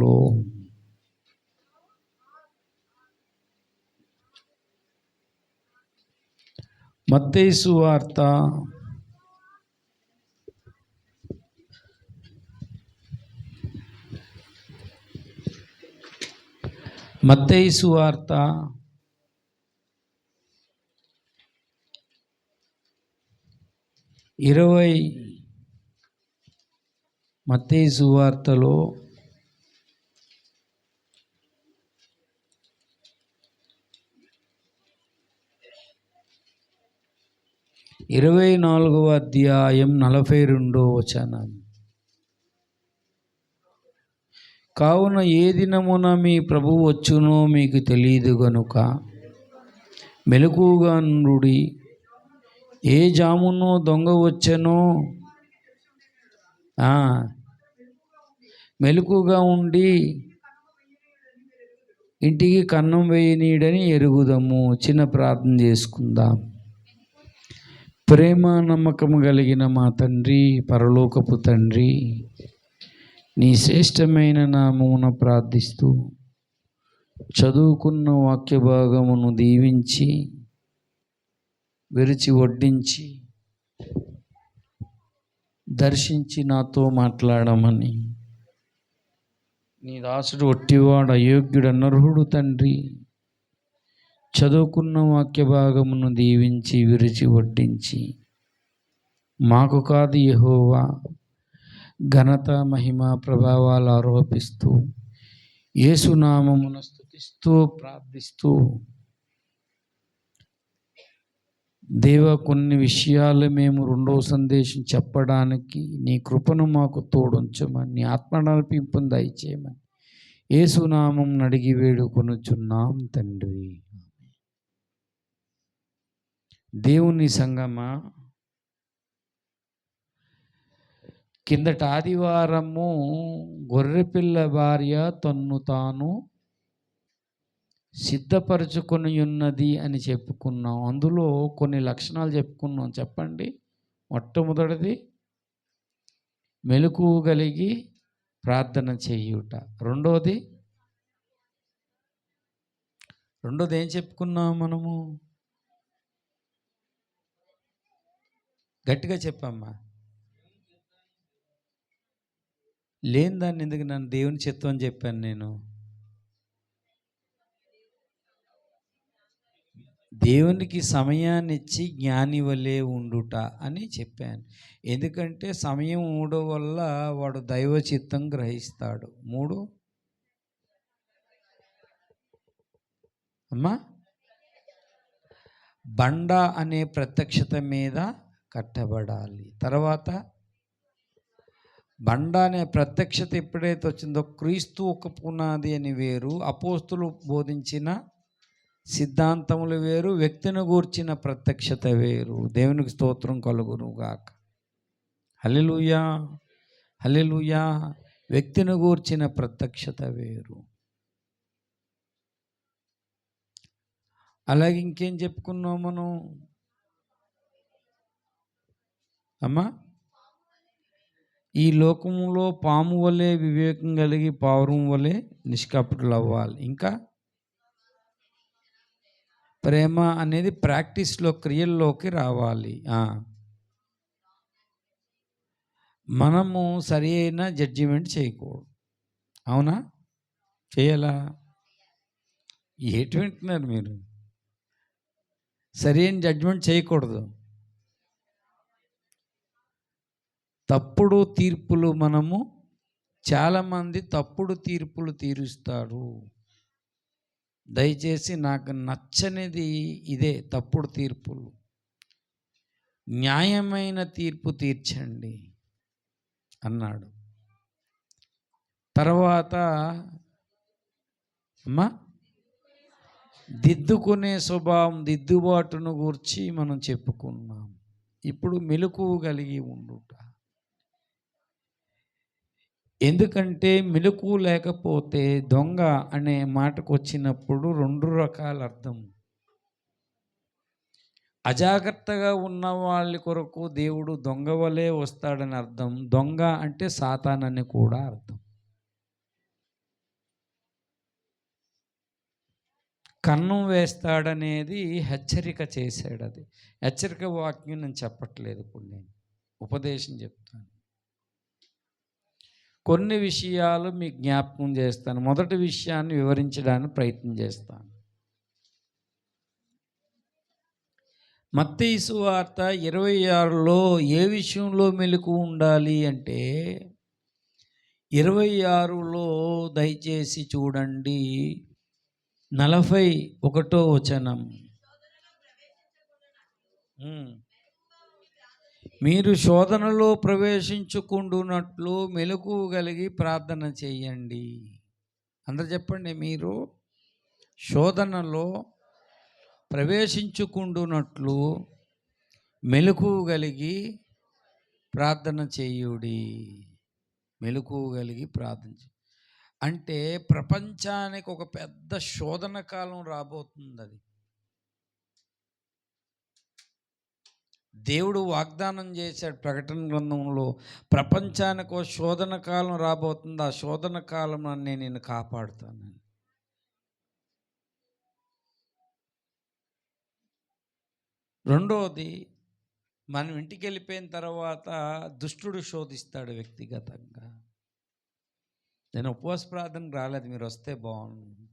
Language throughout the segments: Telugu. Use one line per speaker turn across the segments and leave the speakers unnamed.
లో మత్తయి సువార్త 20 మత్తయి సువార్తలో 24వ అధ్యాయం 42వ వచనం. కావున ఏ దినమున మీ ప్రభువు వచ్చునో మీకు తెలియదు గనుక మెలకువగా నుండుడి. ఏ జామునో దొంగ వచ్చెనో మెలకువగా ఉండి ఇంటికి కన్నం వేయనీడని ఎరుగుదము. చిన్న ప్రార్థన చేసుకుందాం. ప్రేమ నమ్మకము కలిగిన మా తండ్రి, పరలోకపు తండ్రి, నీ శ్రేష్టమైన నామమున ప్రార్థిస్తూ చదువుకున్న వాక్య భాగమును దీవించి విరిచి వడ్డించి దర్శించి నాతో మాట్లాడమని, నీ దాసుడు ఒట్టివాడు అయోగ్యుడు అనర్హుడు తండ్రి. చదువుకున్న వాక్య భాగమును దీవించి విరిచి వడ్డించి మాకు కాదు యెహోవా ఘనత మహిమ ప్రభావాలు ఆరోపిస్తూ యేసునామమును స్తుతిస్తూ ప్రార్థిస్తూ దేవ, కొన్ని విషయాలు మేము రెండవ సందేశం చెప్పడానికి నీ కృపను మాకు తోడుంచమని, నీ ఆత్మ నడిపింపును దయచేయమని యేసునామం అడిగి వేడుకొనుచున్నాం తండ్రి. దేవుని సంగమా, కిందట ఆదివారము గొర్రెపిల్ల భార్య తన్ను తాను సిద్ధపరచుకొని ఉన్నది అని చెప్పుకున్నాం. అందులో కొన్ని లక్షణాలు చెప్పుకున్నాం. చెప్పండి. మొట్టమొదటిది మెలకువ కలిగి ప్రార్థన చేయుట. రెండోది ఏం చెప్పుకున్నాం మనము? గట్టిగా చెప్పమ్మా. లేని దాన్ని ఎందుకు నన్ను దేవుని చిత్తం అని చెప్పాను నేను? దేవునికి సమయాన్ని ఇచ్చి జ్ఞాని వలె ఉండుట అని చెప్పాను. ఎందుకంటే సమయం 3 వల్ల వాడు దైవ చిత్తం గ్రహిస్తాడు. 3 అమ్మా, బండ అనే ప్రత్యక్షత మీద కట్టబడాలి. తర్వాత బండ అనే ప్రత్యక్షత ఎప్పుడైతే వచ్చిందో క్రీస్తు ఒక పునాది అని వేరు, అపోస్తులు బోధించిన సిద్ధాంతములు వేరు, వ్యక్తిని గూర్చిన ప్రత్యక్షత వేరు. దేవునికి స్తోత్రం కలుగును గాక. హల్లెలూయా, హల్లెలూయా. వ్యక్తిని గూర్చిన ప్రత్యక్షత వేరు. అలాగే ఇంకేం చెప్పుకున్నాం మనం అమ్మా? ఈ లోకములో పాము వలె వివేకం కలిగి పావురం వలె నిష్కపటులు అవ్వాలి. ఇంకా ప్రేమ అనేది ప్రాక్టీస్లో, క్రియల్లోకి రావాలి. మనము సరి అయిన జడ్జిమెంట్ చేయకూడదు. అవునా? చేయాలా? ఏటి వింటున్నారు మీరు? సరి అయిన జడ్జిమెంట్ చేయకూడదు. తప్పుడు తీర్పులు, చాలామంది తప్పుడు తీర్పులు తీరుస్తారు. దయచేసి నాకు నచ్చనిది ఇదే, తప్పుడు తీర్పులు. న్యాయమైన తీర్పు తీర్చండి అన్నాడు. తర్వాత అమ్మా, దిద్దుకునే స్వభావం, దిద్దుబాటును గూర్చి మనం చెప్పుకున్నాం. ఇప్పుడు మెలకువ కలిగి ఉండుట. ఎందుకంటే మెలకువ లేకపోతే, దొంగ అనే మాటకు వచ్చినప్పుడు 2 రకాల అర్థం. అజాగ్రత్తగా ఉన్న వాళ్ళ కొరకు దేవుడు దొంగ వలె వస్తాడని అర్థం. దొంగ అంటే సాతాన్ అని కూడా అర్థం. కన్నం వేస్తాడనేది హెచ్చరిక చేశాడు. అది హెచ్చరిక వాక్యం నేను చెప్పట్లేదు, ఇప్పుడు నేను ఉపదేశం చెప్తాను. కొన్ని విషయాలు మీకు జ్ఞాపకం చేస్తాను. మొదటి విషయాన్ని వివరించడానికి ప్రయత్నం చేస్తాను. మత్తయి సువార్త 26లో ఏ విషయంలో మెలకువ ఉండాలి అంటే 26లో దయచేసి చూడండి, 41వ వచనం. మీరు శోధనలో ప్రవేశించుకుంటున్నట్లు మెలకువ కలిగి ప్రార్థన చేయండి. అందరు చెప్పండి, మీరు శోధనలో ప్రవేశించుకుంటున్నట్లు మెలకువ కలిగి ప్రార్థన చేయుడి. మెలకువ కలిగి ప్రార్థన అంటే ప్రపంచానికి ఒక పెద్ద శోధన కాలం రాబోతుంది. అది దేవుడు వాగ్దానం చేశాడు ప్రకటన గ్రంథంలో, ప్రపంచానికి ఒక శోధన కాలం రాబోతుంది, ఆ శోధన కాలం నేను నిన్ను కాపాడుతాను. రెండోది, మనం ఇంటికి వెళ్ళిపోయిన తర్వాత దుష్టుడు శోధిస్తాడు వ్యక్తిగతంగా. నేను ఉపవాస ప్రార్థనకు రాలేదు, మీరు వస్తే బాగుంది.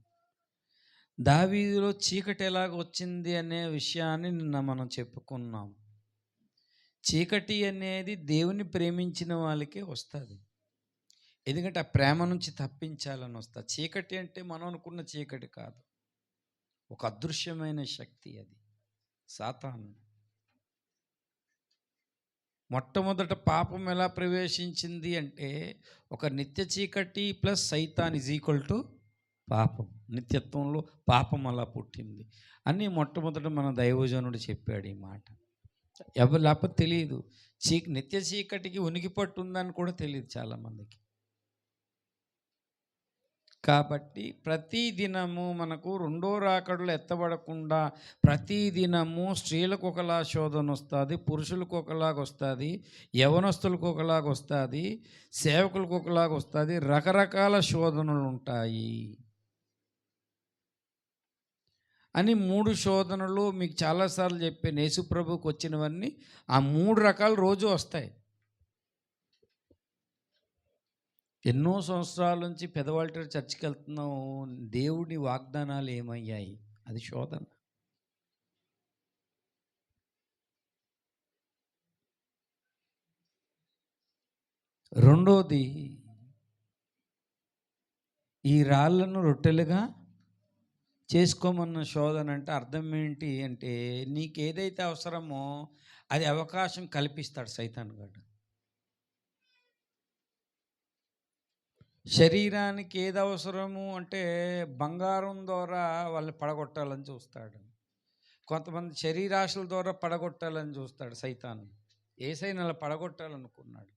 దావీదులో చీకటి ఎలాగ వచ్చింది అనే విషయాన్ని నిన్న మనం చెప్పుకున్నాం. చీకటి అనేది దేవుని ప్రేమించిన వాళ్ళకే వస్తుంది, ఎందుకంటే ఆ ప్రేమ నుంచి తప్పించాలని వస్తుంది. చీకటి అంటే మనం అనుకున్న చీకటి కాదు, ఒక అదృశ్యమైన శక్తి, అది సాతాను. మొట్టమొదట పాపం ఎలా ప్రవేశించింది అంటే ఒక నిత్య చీకటి ప్లస్ సైతాన్ ఈజ్ ఈక్వల్ టు పాపం. నిత్యత్వంలో పాపం అలా పుట్టింది అని మొట్టమొదట మన దైవజనుడు చెప్పాడు ఈ మాట. ఎవరు లేకపోతే తెలియదు, నిత్య చీకటికి ఉనికి పట్టు ఉందని కూడా తెలియదు చాలామందికి. కాబట్టి ప్రతి దినము మనకు రెండో రాకడలో ఎత్తబడకుండా ప్రతి దినము స్త్రీలకు ఒకలా శోధన వస్తుంది, పురుషులకు ఒకలాగా వస్తుంది, యవనస్తులకు ఒకలాగా వస్తుంది, సేవకులకు ఒకలాగా వస్తుంది. రకరకాల శోధనలు ఉంటాయి అని 3 శోధనలు మీకు చాలాసార్లు చెప్పాను. యేసు ప్రభువుకు వచ్చినవన్నీ ఆ 3 రకాలు రోజు వస్తాయి. ఎన్నో సంవత్సరాల నుంచి పెదవాళ్ళ చర్చికి వెళ్తున్నాం, దేవుడి వాగ్దానాలు ఏమయ్యాయి? అది శోధన. రెండోది, ఈ రాళ్ళను రొట్టెలుగా చేసుకోమన్న శోధన. అంటే అర్థం ఏంటి అంటే నీకు ఏదైతే అవసరమో అది అవకాశం కల్పిస్తాడు సైతాన్ గాడు. శరీరానికి ఏది అవసరము అంటే బంగారం ద్వారా వాళ్ళని పడగొట్టాలని చూస్తాడు. కొంతమంది శరీరాశల ద్వారా పడగొట్టాలని చూస్తాడు సైతాన్. యేసయ్యను అలా పడగొట్టాలనుకున్నాడు.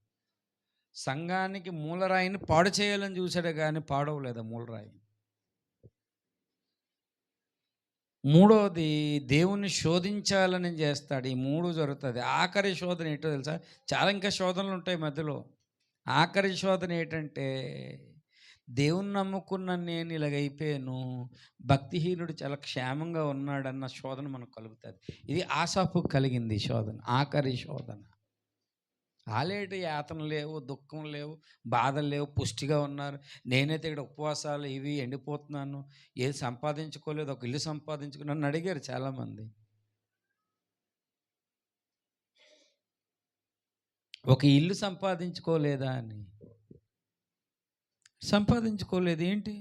సంఘానికి మూలరాయిని పాడు చేయాలని చూశాడు, కానీ పాడవలేదు మూలరాయి. మూడవది, దేవుణ్ణి శోధించాలని చేస్తాడు. ఈ 3 జరుగుతుంది. ఆఖరి శోధన ఏంటో తెలుసా? చాలా ఇంకా శోధనలు ఉంటాయి మధ్యలో. ఆఖరి శోధన ఏంటంటే దేవుణ్ణి నమ్ముకున్న నేను ఇలాగైపోయాను, భక్తిహీనుడు చాలా క్షేమంగా ఉన్నాడన్న శోధన మనకు కలుగుతుంది. ఇది ఆసాపుకు కలిగింది శోధన, ఆఖరి శోధన. ఆలేటి యాతన లేవు, దుఃఖం లేవు, బాధలు లేవు, పుష్టిగా ఉన్నారు. నేనైతే ఇక్కడ ఉపవాసాలు ఇవి ఎండిపోతున్నాను, ఏది సంపాదించుకోలేదు, ఒక ఇల్లు సంపాదించుకున్నాను అడిగారు చాలామంది. ఒక ఇల్లు సంపాదించుకోలేదా అని. సంపాదించుకోలేదు ఏంటి?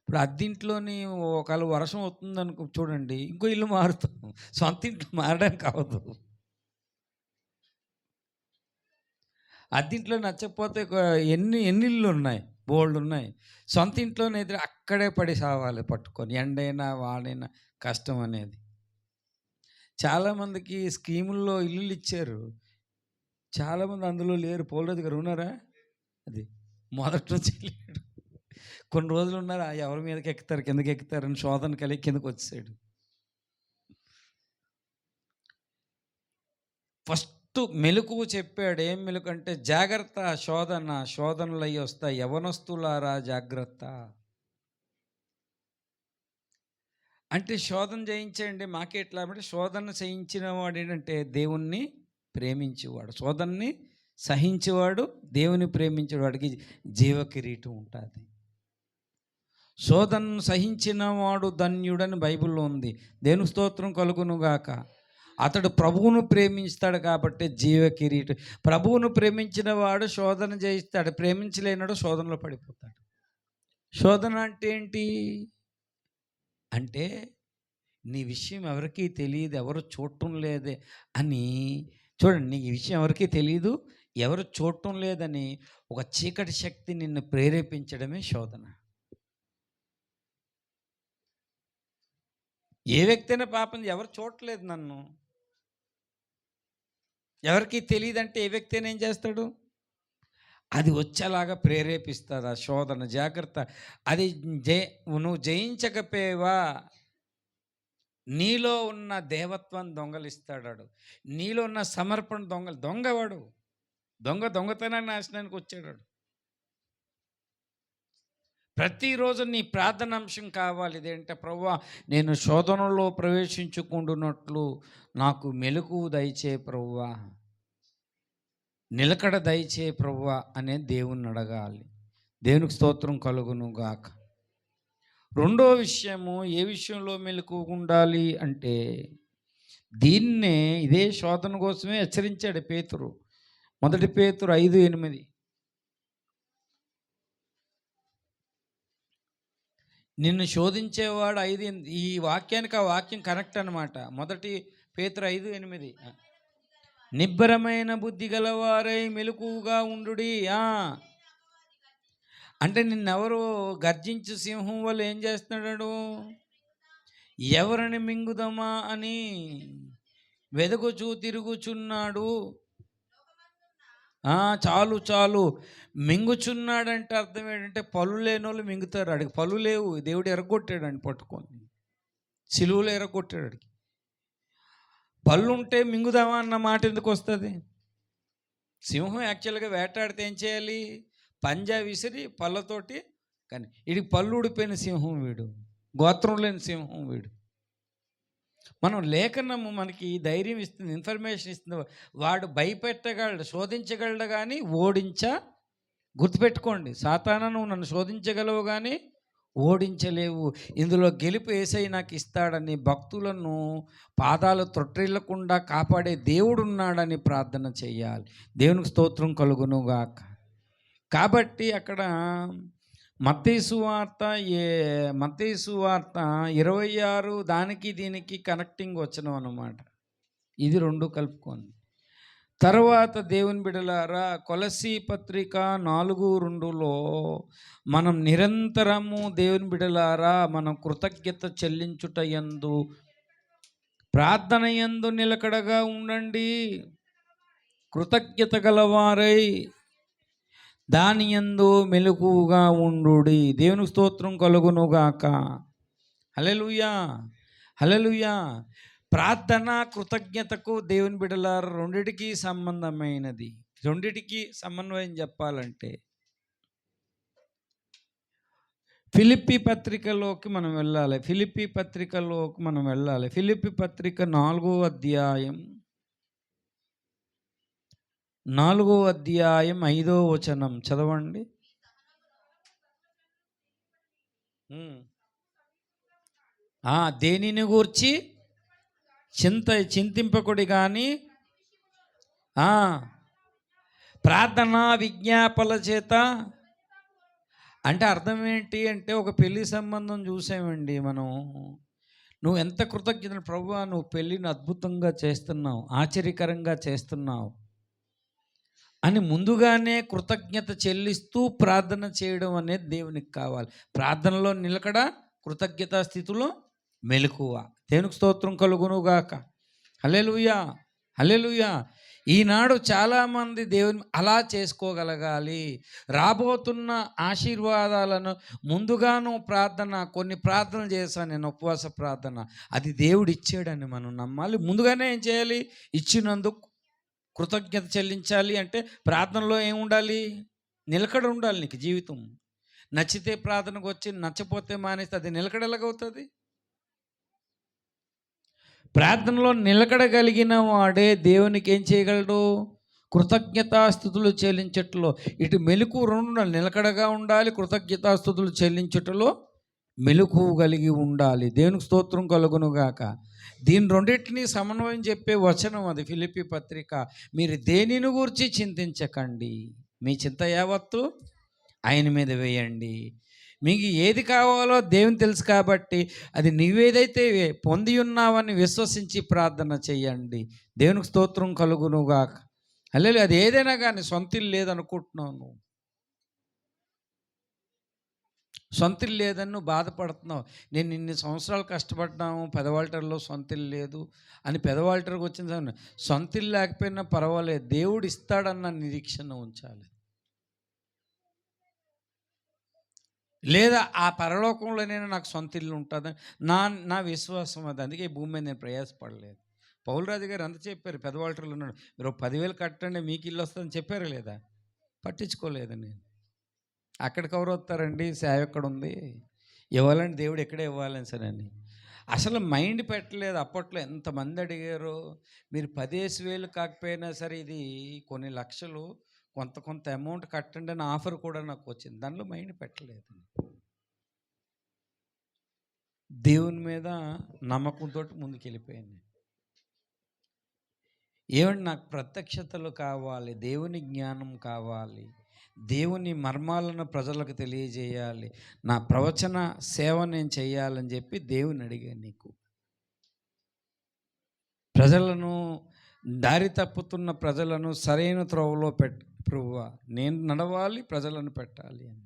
ఇప్పుడు అద్దింట్లోని ఒకవేళ వర్షం అవుతుందనుకో చూడండి, ఇంకో ఇల్లు మారుతాం, సొంత ఇంట్లో మారడానికి అవ్వదు. అద్దింట్లో నచ్చకపోతే ఎన్ని ఇళ్ళు ఉన్నాయి, బోల్డ్ ఉన్నాయి. సొంత ఇంట్లోనైతే అక్కడే పడి సావాలి పట్టుకొని, ఎండైనా వాడైనా కష్టం అనేది. చాలామందికి స్కీముల్లో ఇల్లులు ఇచ్చారు, చాలామంది అందులో లేరు. పోలరాజు గారు ఉన్నారా? అది మొదటి నుంచి లేడు. కొన్ని రోజులు ఉన్నారు, ఎవరి మీదకి ఎక్కుతారు కిందకి ఎక్కుతారని శోధన కలిగి కిందకి వచ్చాడు. ఫస్ట్ మెలకువ చెప్పాడు. ఏం మెలకు అంటే జాగ్రత్త, శోధనలు అయ్యి వస్తాయి, యవనస్తులారా జాగ్రత్త. అంటే శోధన జయించండి మాకే ఎట్లా అంటే, శోధన సహించిన వాడు ఏంటంటే దేవుణ్ణి ప్రేమించేవాడు, శోధనని సహించేవాడు దేవుని ప్రేమించేవాడు, వాడికి జీవ కిరీటం ఉంటుంది. శోధనను సహించిన వాడు ధన్యుడని బైబిల్లో ఉంది. దేవుని స్తోత్రం కలుగును గాక. అతడు ప్రభువును ప్రేమిస్తాడు కాబట్టి జీవ కిరీటం. ప్రభువును ప్రేమించిన వాడు శోధన జయిస్తాడు, ప్రేమించలేనాడు శోధనలో పడిపోతాడు. శోధన అంటే ఏంటి అంటే, నీ విషయం ఎవరికీ తెలియదు, ఎవరు చూడటం లేదే అని. చూడండి, నీ విషయం ఎవరికీ తెలియదు, ఎవరు చూడటం లేదని ఒక చీకటి శక్తి నిన్ను ప్రేరేపించడమే శోధన. ఏ వ్యక్తి అయినా పాపం ఎవరు చూడట్లేదు, నన్ను ఎవరికి తెలియదంటే ఏ వ్యక్తి అయినా ఏం చేస్తాడు, అది వచ్చేలాగా ప్రేరేపిస్తుంది ఆ శోధన. జాగ్రత్త. అది నువ్వు జయించకపోయేవా, నీలో ఉన్న దేవత్వం దొంగలిస్తాడు, నీలో ఉన్న సమర్పణ దొంగవాడు, దొంగతనాన్ని నాశనానికి వచ్చాడు. ప్రతిరోజు నీ ప్రార్థన అంశం కావాలి. ఇదేంటే, ప్రభువా నేను శోధనలో ప్రవేశించుకుంటున్నట్లు నాకు మెలకువ దయచే ప్రభువా, నిలకడ దయచే ప్రభువా అనే దేవుణ్ణి అడగాలి. దేవునికి స్తోత్రం కలుగును గాక. రెండో విషయము, ఏ విషయంలో మెలకువ ఉండాలి అంటే, దీన్నే ఇదే శోధన కోసమే హెచ్చరించాడు పేతురు. 1 పేతురు 5:8. నిన్ను శోధించేవాడు 5. ఈ వాక్యానికి ఆ వాక్యం కరెక్ట్ అనమాట. 1 పేతురు 5:8. నిబ్బరమైన బుద్ధి గలవారై మెలకువగా ఉండుడి. అంటే నిన్నెవరు గర్జించు సింహం వల్ల ఏం చేస్తున్నాడు, ఎవరిని మింగుదమా అని వెదకుచూ తిరుగుచున్నాడు. చాలు చాలు మింగుచున్నాడంటే అర్థం ఏంటంటే, పళ్ళు లేని వాళ్ళు మింగుతారు. అడిగి పళ్ళు లేవు, దేవుడు ఎరగొట్టాడండి, పట్టుకొని సిలువలో ఎరగొట్టాడు. అడిగి పళ్ళు ఉంటే మింగుదామా అన్న మాట ఎందుకు వస్తుంది? సింహం యాక్చువల్గా వేటాడితే ఏం చేయాలి, పంజా విసిరి పళ్ళతోటి. కానీ వీడికి పళ్ళు ఊడిపోయిన సింహం వీడు, గోత్రం లేని సింహం వీడు. మనం లేఖనము మనకి ధైర్యం ఇస్తుంది, ఇన్ఫర్మేషన్ ఇస్తుంది. వాడు భయపెట్టగలడు, శోధించగలడు, కానీ గుర్తుపెట్టుకోండి, సాతానా నువ్వు నన్ను శోధించగలవు కానీ ఓడించలేవు. ఇందులో గెలుపు యేసయ్య నాకు ఇస్తాడని భక్తులను పాదాలు త్రొట్టిల్లకుండా కాపాడే దేవుడు ఉన్నాడని ప్రార్థన చేయాలి. దేవునికి స్తోత్రం కలుగునుగాక. కాబట్టి అక్కడ మత్తయి సువార్త 26 దానికి దీనికి కనెక్టింగ్ వచనం అన్నమాట. ఇది 2 కలుపుకోండి. తర్వాత దేవుని బిడ్డలారా, కొలస్సీ పత్రిక 4:2లో మనం నిరంతరము దేవుని బిడ్డలారా మనం కృతజ్ఞత చెల్లించుట యందు ప్రార్థన యందు నిలకడగా ఉండండి, కృతజ్ఞత గలవారై దాని యందు మెలకువగా ఉండుడి. దేవునికి స్తోత్రం కలుగునుగాక. హల్లెలూయా, హల్లెలూయా. ప్రార్థన కృతజ్ఞతకు దేవుని బిడ్డలారా రెండిటికి సంబంధమైనది. రెండిటికి సమన్వయం చెప్పాలంటే ఫిలిప్పీ పత్రికలోకి మనం వెళ్ళాలి. ఫిలిప్పీ పత్రిక 4వ అధ్యాయం 5వ వచనం చదవండి. దేనిని గూర్చి చింతింపకుడి కానీ ప్రార్థన విజ్ఞాపనల చేత. అంటే అర్థం ఏంటి అంటే, ఒక పెళ్లి సంబంధం చూసామండి మనం. నువ్వు ఎంత కృతజ్ఞతలు, ప్రభువా నువ్వు పెళ్ళిని అద్భుతంగా చేస్తున్నావు, ఆశ్చర్యకరంగా చేస్తున్నావు అని ముందుగానే కృతజ్ఞత చెల్లిస్తూ ప్రార్థన చేయడం అనేది దేవునికి కావాలి. ప్రార్థనలో నిలకడ, కృతజ్ఞతా స్థితిలో మెలకువ. దేవునికి స్తోత్రం కలుగునుగాక. హల్లెలూయా, హల్లెలూయా. ఈనాడు చాలామంది దేవుని అలా చేసుకోగలగాలి. రాబోతున్న ఆశీర్వాదాలను ముందుగాను కొన్ని ప్రార్థనలు చేశాను నేను, ఉపవాస ప్రార్థన, అది దేవుడు ఇచ్చాడని మనం నమ్మాలి. ముందుగానే ఏం చేయాలి, ఇచ్చినందుకు కృతజ్ఞత చెల్లించాలి. అంటే ప్రార్థనలో ఏముండాలి, నిలకడ ఉండాలి. నీకు జీవితం నచ్చితే ప్రార్థనకు వచ్చి, నచ్చపోతే మానేస్తే అది నిలకడ ఎలాగవుతుంది? ప్రార్థనలో నిలకడగలిగిన వాడే దేవునికి ఏం చేయగలడు? కృతజ్ఞతాస్థుతులు చెల్లించట్లో. ఇటు మెలకువ రెండు ఉండాలి. నిలకడగా ఉండాలి, కృతజ్ఞతాస్థుతులు చెల్లించుటలో మెలకువ కలిగి ఉండాలి. దేవునికి స్తోత్రం కలుగునుగాక. దీని రెండింటినీ సమన్వయం చెప్పే వచనం అది ఫిలిప్పీ పత్రిక. మీరు దేనిని గూర్చి చింతించకండి, మీ చింత యావత్తు ఆయన మీద వేయండి. మీకు ఏది కావాలో దేవుని తెలుసు కాబట్టి అది నీవేదైతే పొంది ఉన్నావని విశ్వసించి ప్రార్థన చేయండి. దేవునికి స్తోత్రం కలుగునుగాక. హల్లెలూయా. అది ఏదైనా కానీ, సొంత ఇల్లు లేదనుకుంటున్నావు, నువ్వు సొంత ఇల్లు లేదని నువ్వు బాధపడుతున్నావు. నేను ఇన్ని సంవత్సరాలు కష్టపడ్డాము, పెదవాల్టర్లో సొంత ఇల్లు లేదు అని పెదవాల్టర్కి వచ్చిన సొంత ఇల్లు లేకపోయినా పర్వాలేదు, దేవుడు ఇస్తాడన్న నిరీక్షణ ఉంచాలి. లేదా ఆ పరలోకంలోనైనా నాకు సొంత ఇల్లు ఉంటుందని నా విశ్వాసం అది. అందుకే ఈ భూమి మీద నేను ప్రయాసపడలేదు. పౌలరాజు గారు అంత చెప్పారు, పెదవాల్టర్లో ఉన్నాడు, మీరు 10,000 కట్టండి మీకు ఇల్లు వస్తుందని చెప్పారు లేదా? పట్టించుకోలేదు. నేను అక్కడికి ఎవరు వస్తారండి, సేవ ఎక్కడ ఉంది, ఇవ్వాలని దేవుడు ఎక్కడే ఇవ్వాలని సరే అని అసలు మైండ్ పెట్టలేదు. అప్పట్లో ఎంతమంది అడిగారు, మీరు 10,000 కాకపోయినా సరే ఇది కొన్ని లక్షలు కొంత అమౌంట్ కట్టండి అని ఆఫర్ కూడా నాకు వచ్చింది. దానిలో మైండ్ పెట్టలేదు. దేవుని మీద నమ్మకంతో ముందుకు వెళ్ళిపోయాను. ఏమంటే నాకు ప్రత్యక్షతలు కావాలి, దేవుని జ్ఞానం కావాలి, దేవుని మర్మాలను ప్రజలకు తెలియజేయాలి, నా ప్రవచన సేవ నేను చేయాలని చెప్పి దేవుని అడిగాను. నీకు ప్రజలను, దారి తప్పుతున్న ప్రజలను సరైన త్రోవలో ప్రభువా నేను నడవాలి, ప్రజలను పెట్టాలి అని.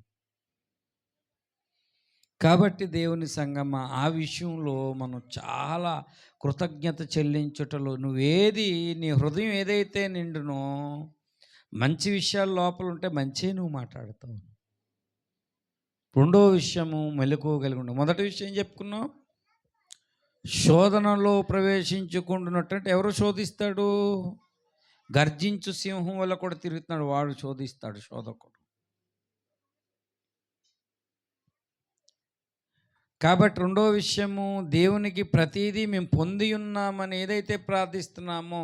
కాబట్టి దేవుని సంగమా, ఆ విషయంలో మనం చాలా కృతజ్ఞత చెల్లించుటలో నువ్వేది, నీ హృదయం ఏదైతే నిండునో, మంచి విషయాలు లోపల ఉంటే మంచి నువ్వు మాట్లాడతావు. రెండో విషయము మెలకువగలిగి ఉండవు. మొదటి విషయం ఏం చెప్పుకున్నావు? శోధనలో ప్రవేశించుకుంటున్నట్టు. ఎవరు శోధిస్తాడు? గర్జించు సింహం వల్ల కూడా తిరుగుతున్నాడు, వాడు శోధిస్తాడు, శోధకుడు. కాబట్టి రెండో విషయము, దేవునికి ప్రతిదీ మేము పొంది ఉన్నామని ఏదైతే ప్రార్థిస్తున్నామో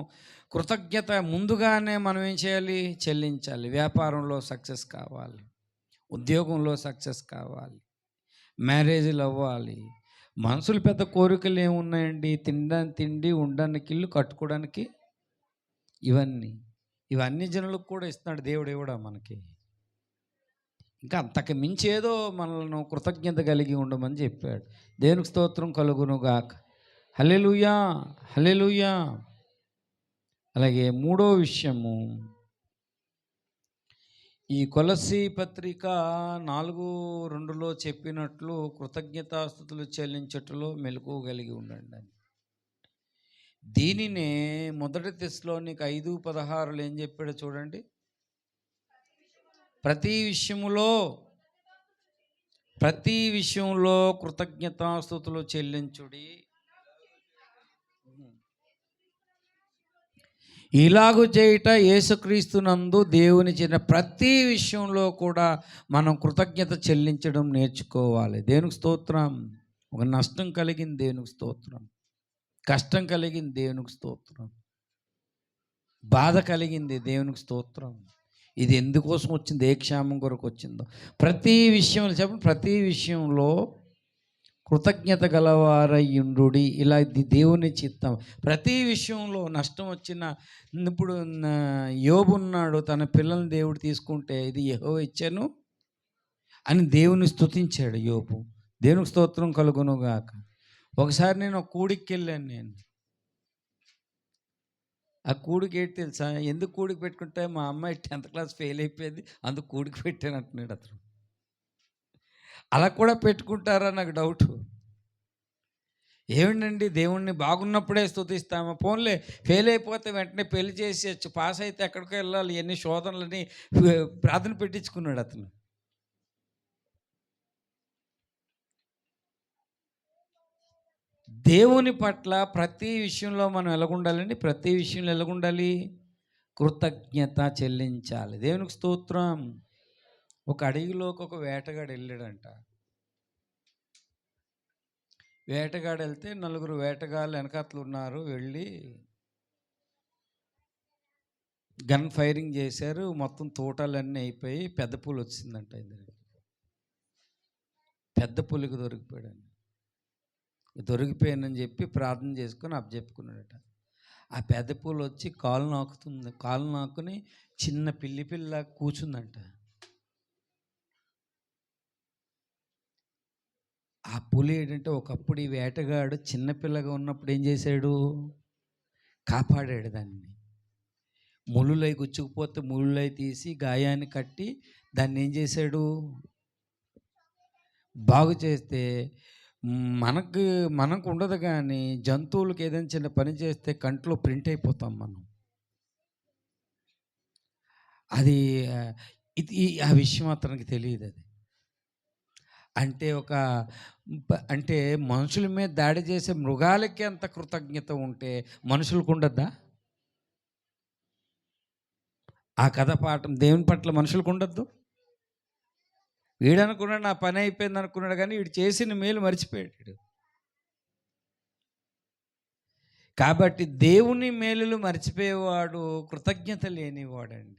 కృతజ్ఞత ముందుగానే మనం ఏం చేయాలి? చెల్లించాలి. వ్యాపారంలో సక్సెస్ కావాలి, ఉద్యోగంలో సక్సెస్ కావాలి, మ్యారేజ్లు అవ్వాలి. మనుషులు పెద్ద కోరికలు ఏమున్నాయండి? తినడానికి తిండి, ఉండడానికి ఇల్లు, కట్టుకోవడానికి ఇవన్నీ జనులకు కూడా ఇస్తున్నాడు దేవుడు, ఇవ్వడా మనకి? ఇంకా అంతకు మించి ఏదో మనల్ని కృతజ్ఞత కలిగి ఉండమని చెప్పాడు. దేవునికి స్తోత్రం కలుగునుగాక. హల్లెలూయా, హల్లెలూయా. అలాగే మూడో విషయము, ఈ కొలస్సీ పత్రిక 4:2లో చెప్పినట్లు కృతజ్ఞతాస్తుతులు చెల్లించటంలో మెలకువ కలిగి ఉండండి అని. దీనినే మొదటి తెస్సలోనిక 5:16 ఏం చెప్పాడో చూడండి. ప్రతి విషయంలో కృతజ్ఞతాస్తుతులు చెల్లించుడి, ఇలాగు చేయుట యేసుక్రీస్తునందు దేవుని చిన్న. ప్రతి విషయంలో కూడా మనం కృతజ్ఞత చెల్లించడం నేర్చుకోవాలి. దేవునికి స్తోత్రం. ఒక నష్టం కలిగింది, దేవునికి స్తోత్రం. కష్టం కలిగింది, దేవునికి స్తోత్రం. బాధ కలిగింది, దేవునికి స్తోత్రం. ఇది ఎందుకోసం వచ్చింది, ఏ క్షేమం కొరకు వచ్చిందో ప్రతి విషయంలో చెప్పండి. ప్రతి విషయంలో కృతజ్ఞత గలవారయ్యుండు, ఇలా దేవుని చిత్తం. ప్రతి విషయంలో నష్టం వచ్చిన, ఇప్పుడు యోబు ఉన్నాడు, తన పిల్లల్ని దేవుడు తీసుకుంటే ఇది యెహోవా ఇచ్చాను అని దేవుని స్తుతించాడు యోబు. దేవునికి స్తోత్రం కలుగునుగాక. ఒకసారి నేను ఒక కూడికి వెళ్ళాను. నేను ఆ కూడికి ఏంటి తెలుసా? ఎందుకు కూడికి పెట్టుకుంటే, మా అమ్మాయి 10th క్లాస్ ఫెయిల్ అయిపోయింది, అందుకు కూడికి పెట్టాను అంటున్నాడు అతను. అలా కూడా పెట్టుకుంటారా నాకు డౌటు. ఏమిటండి, దేవుణ్ణి బాగున్నప్పుడే స్తుతిస్తామా? పోన్లే, ఫెయిల్ అయిపోతే వెంటనే పెళ్లి చేసేయచ్చు, పాస్ అయితే ఎక్కడికో వెళ్ళాలి, ఎన్ని శోధనలని ప్రార్థన పెట్టించుకున్నాడు అతను. దేవుని పట్ల ప్రతి విషయంలో మనం ఎలాగుండాలండి? ప్రతి విషయంలో ఎలాగుండాలి? కృతజ్ఞత చెల్లించాలి. దేవునికి స్తోత్రం. ఒక అడవిలోకి ఒక వేటగాడు వెళ్ళాడంట. వేటగాడు వెళ్తే నలుగురు వేటగాళ్ళు వెనకాతలు ఉన్నారు. వెళ్ళి గన్ ఫైరింగ్ చేశారు. మొత్తం తోటలన్నీ అయిపోయి పెద్ద పులి వచ్చిందంట. పెద్ద పులికి దొరికిపోయాడు. దొరికిపోయానని చెప్పి ప్రార్థన చేసుకొని అప్పచెప్పుకున్నాడట. ఆ పెద్ద పులి వచ్చి కాలు నాకుతుంది. కాలు నాకుని చిన్న పిల్ల కూర్చుందంట. ఆ పులి ఏంటంటే ఒకప్పుడు ఈ వేటగాడు చిన్నపిల్లగా ఉన్నప్పుడు ఏం చేశాడు? కాపాడాడు దాన్ని. ముళ్ళులై గుచ్చుకుపోతే ముళ్ళులై తీసి గాయాన్ని కట్టి దాన్ని ఏం చేశాడు? బాగు చేస్తే మనకు ఉండదు, కానీ జంతువులకు ఏదైనా చిన్న పని చేస్తే కంట్లో ప్రింట్ అయిపోతాం మనం. అది ఇది ఆ విషయం అతనికి తెలియదు. అది అంటే మనుషుల మీద దాడి చేసే మృగాలకి అంత కృతజ్ఞత ఉంటే మనుషులకు ఉండద్దా? ఆ కథ పాఠం దేవుని పట్ల మనుషులకు ఉండద్దు. వీడనుకున్నాడు నా పని అయిపోయింది అనుకున్నాడు, కానీ వీడు చేసిన మేలు మర్చిపోయాడు. కాబట్టి దేవుని మేలులు మర్చిపోయేవాడు కృతజ్ఞత లేనివాడండి.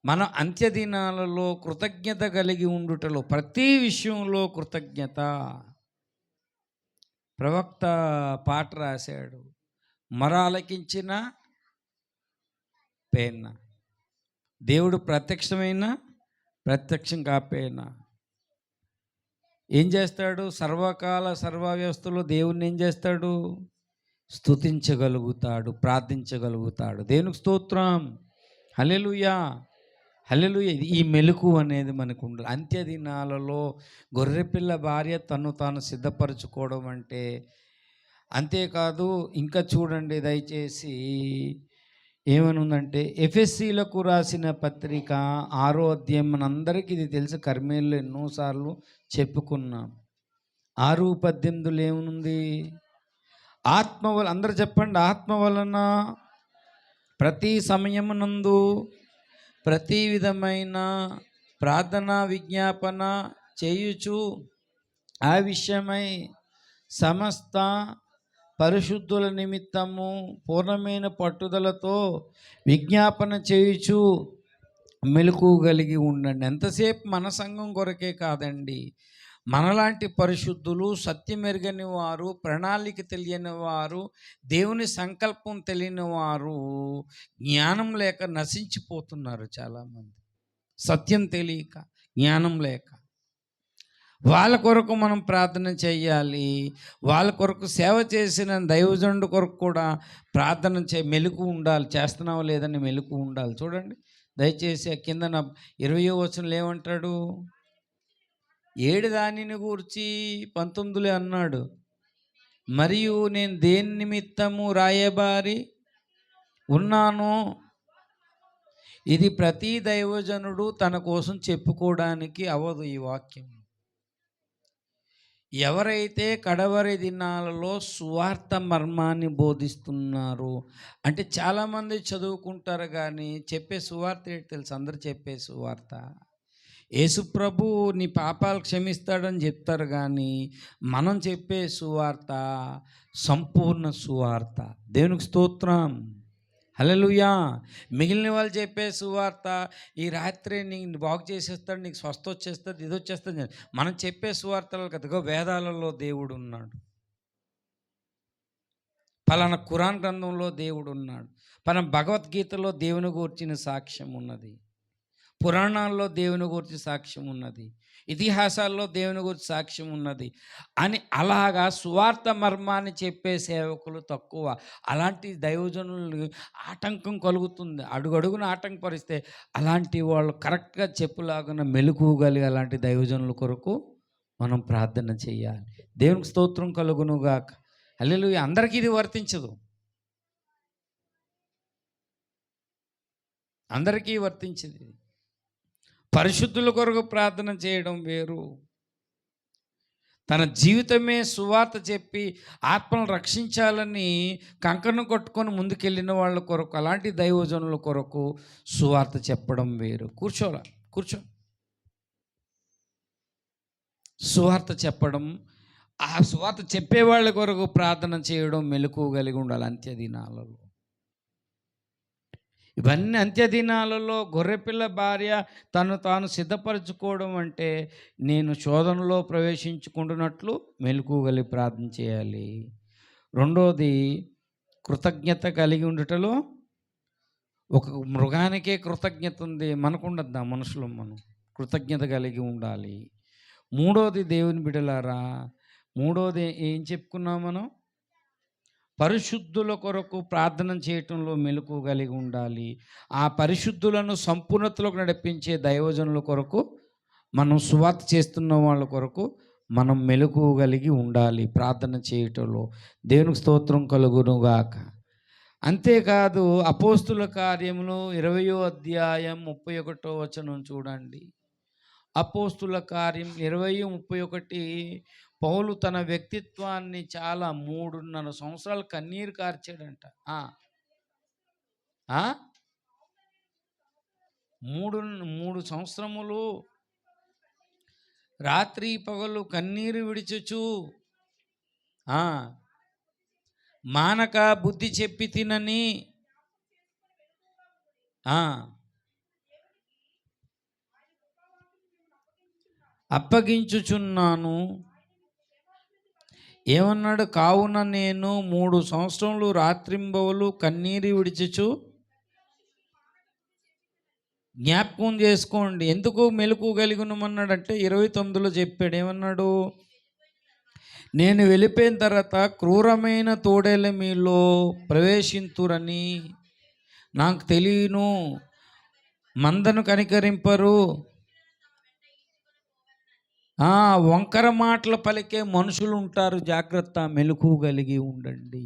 మనం అంత్య దినాలలో కృతజ్ఞత కలిగి ఉండుటలో, ప్రతి విషయంలో కృతజ్ఞత. ప్రవక్త పాట రాశాడు, మొరాలకించిన పేన దేవుడు ప్రత్యక్షం కాపోయినా ఏం చేస్తాడు? సర్వకాల సర్వవ్యవస్థలో దేవుణ్ణి ఏం చేస్తాడు? స్తుతించగలుగుతాడు, ప్రార్థించగలుగుతాడు. దేవునికి స్తోత్రం. హల్లెలూయా, హల్లెలూయా. ఈ మెలకు అనేది మనకు ఉండాలి. అంత్య దినాలలో గొర్రెపిల్ల భార్య తాను సిద్ధపరచుకోవడం అంటే అంతేకాదు. ఇంకా చూడండి దయచేసి, ఏమని ఉందంటే ఎఫెసీలకు రాసిన పత్రిక 6వ అధ్యాయం. మనందరికీ ఇది తెలుసు, కర్మేల్లో ఎన్నోసార్లు చెప్పుకున్నాం. 6:18 ఏమనుంది? ఆత్మ వలన, అందరూ చెప్పండి, ఆత్మ వలన ప్రతి సమయమునందు ప్రతి విధమైన ప్రార్థన విజ్ఞాపన చేయుచు ఆ విషయమై సమస్త పరిశుద్ధుల నిమిత్తము పూర్ణమైన పట్టుదలతో విజ్ఞాపన చేయుచు మెలకువగలిగి ఉండండి. ఎంతసేపు మన సంఘం కొరకే కాదండి, మనలాంటి పరిశుద్ధులు, సత్యమెరగని వారు, ప్రణాళిక తెలియని వారు, దేవుని సంకల్పం తెలియని వారు, జ్ఞానం లేక నశించిపోతున్నారు చాలామంది. సత్యం తెలియక, జ్ఞానం లేక. వాళ్ళ కొరకు మనం ప్రార్థన చేయాలి. వాళ్ళ కొరకు సేవ చేసిన దైవజనుడి కొరకు కూడా ప్రార్థన మెలకు ఉండాలి. చేస్తున్నావా లేదని మెలకు ఉండాలి. చూడండి దయచేసి కింద 20వ వచనంలో ఏమంటాడు? 7 దానిని గూర్చి 19 అన్నాడు, మరియు నేను దేని నిమిత్తము రాయబారి ఉన్నాను. ఇది ప్రతి దైవజనుడు తన కోసం చెప్పుకోవడానికి అవ్వదు. ఈ వాక్యం ఎవరైతే కడవరి దినాలలో సువార్త మర్మాన్ని బోధిస్తున్నారు అంటే, చాలామంది చదువుకుంటారు కానీ చెప్పే సువార్త ఏంటి తెలుసు? అందరు చెప్పే సువార్త యేసుప్రభు నీ పాపాలు క్షమిస్తాడని చెప్తారు, కానీ మనం చెప్పే సువార్త సంపూర్ణ సువార్త. దేవునికి స్తోత్రం, హల్లెలూయా. మిగిలిన వాళ్ళు చెప్పే సువార్త ఈ రాత్రి నీకు బాగు చేసేస్తాడు, నీకు స్వస్థ వచ్చేస్తుంది, ఇది వచ్చేస్తుంది. మనం చెప్పే సువార్తలు కదగో వేదాలలో దేవుడు ఉన్నాడు, పలానా ఖురాన్ గ్రంథంలో దేవుడు ఉన్నాడు, పలానా భగవద్గీతలో దేవుని గూర్చిన సాక్ష్యం ఉన్నది, పురాణాల్లో దేవుని గురించి సాక్ష్యం ఉన్నది, ఇతిహాసాల్లో దేవుని గురించి సాక్ష్యం ఉన్నది అని అలాగా సువార్త మర్మాన్ని చెప్పే సేవకులు తక్కువ. అలాంటి దైవజనులు ఆటంకం కలుగుతుంది, అడుగడుగున ఆటంకపరిస్తే అలాంటి వాళ్ళు కరెక్ట్గా చెప్పులాగున మెలకువగలిగి అలాంటి దైవజనుల కొరకు మనం ప్రార్థన చేయాలి. దేవునికి స్తోత్రం కలుగునుగాక. హల్లెలూయా. అందరికీ ఇది వర్తించదు, అందరికీ వర్తించింది. పరిశుద్ధుల కొరకు ప్రార్థన చేయడం వేరు, తన జీవితమే సువార్త చెప్పి ఆత్మను రక్షించాలని కంకణం కొట్టుకొని ముందుకెళ్ళిన వాళ్ళ కొరకు, అలాంటి దైవజనుల కొరకు సువార్త చెప్పడం వేరు. కూర్చో. సువార్త చెప్పడం, ఆ సువార్త చెప్పేవాళ్ళ కొరకు ప్రార్థన చేయడం, మెలకువ కలిగి ఉండాలి అంత్యదినాలలో. ఇవన్నీ అంత్యదినాలలో గొర్రెపిల్ల భార్య తను తాను సిద్ధపరచుకోవడం అంటే, నేను శోధనలో ప్రవేశించుకుంటున్నట్లు మెలకువ కలిగి ప్రార్థన చేయాలి. రెండోది, కృతజ్ఞత కలిగి ఉండుటలో, ఒక మృగానికే కృతజ్ఞత ఉంది, మనకుండద్దా? మనుషులు మనం కృతజ్ఞత కలిగి ఉండాలి. మూడోది దేవుని బిడ్డలారా, మూడోది ఏం చెప్పుకున్నాం మనం? పరిశుద్ధుల కొరకు ప్రార్థన చేయటంలో మెలకువ కలిగి ఉండాలి. ఆ పరిశుద్ధులను సంపూర్ణతలోకి నడిపించే దైవజనుల కొరకు, మనం సువార్త చేస్తున్న వాళ్ళ కొరకు మనం మెలకువ కలిగి ఉండాలి ప్రార్థన చేయటంలో. దేవునికి స్తోత్రం కలుగునుగాక. అంతేకాదు, అపోస్తుల కార్యములు 20వ అధ్యాయం 31వ వచనం చూడండి. అపోస్తుల కార్యం 20:31. పౌలు తన వ్యక్తిత్వాన్ని చాలా 3.5 సంవత్సరాలు కన్నీరు కార్చాడంట. మూడు సంవత్సరములు రాత్రి పగలు కన్నీరు విడిచుచు మానక బుద్ధి చెప్పి తినని అప్పగించుచున్నాను. ఏమన్నాడు? కావున నేను 3 సంవత్సరములు రాత్రింబవలు కన్నీరు విడిచుచు. జ్ఞాపకం చేసుకోండి ఎందుకు మెలకువ కలిగి ఉన్నామన్నాడంటే 29లో చెప్పాడు. ఏమన్నాడు? నేను వెళ్ళిపోయిన తర్వాత క్రూరమైన తోడేళ్ళ మీలో ప్రవేశింతురని నాకు తెలియను, మందను కనికరింపరు, వంకర మాటలు పలికే మనుషులు ఉంటారు, జాగ్రత్త, మెలకువ కలిగి ఉండండి.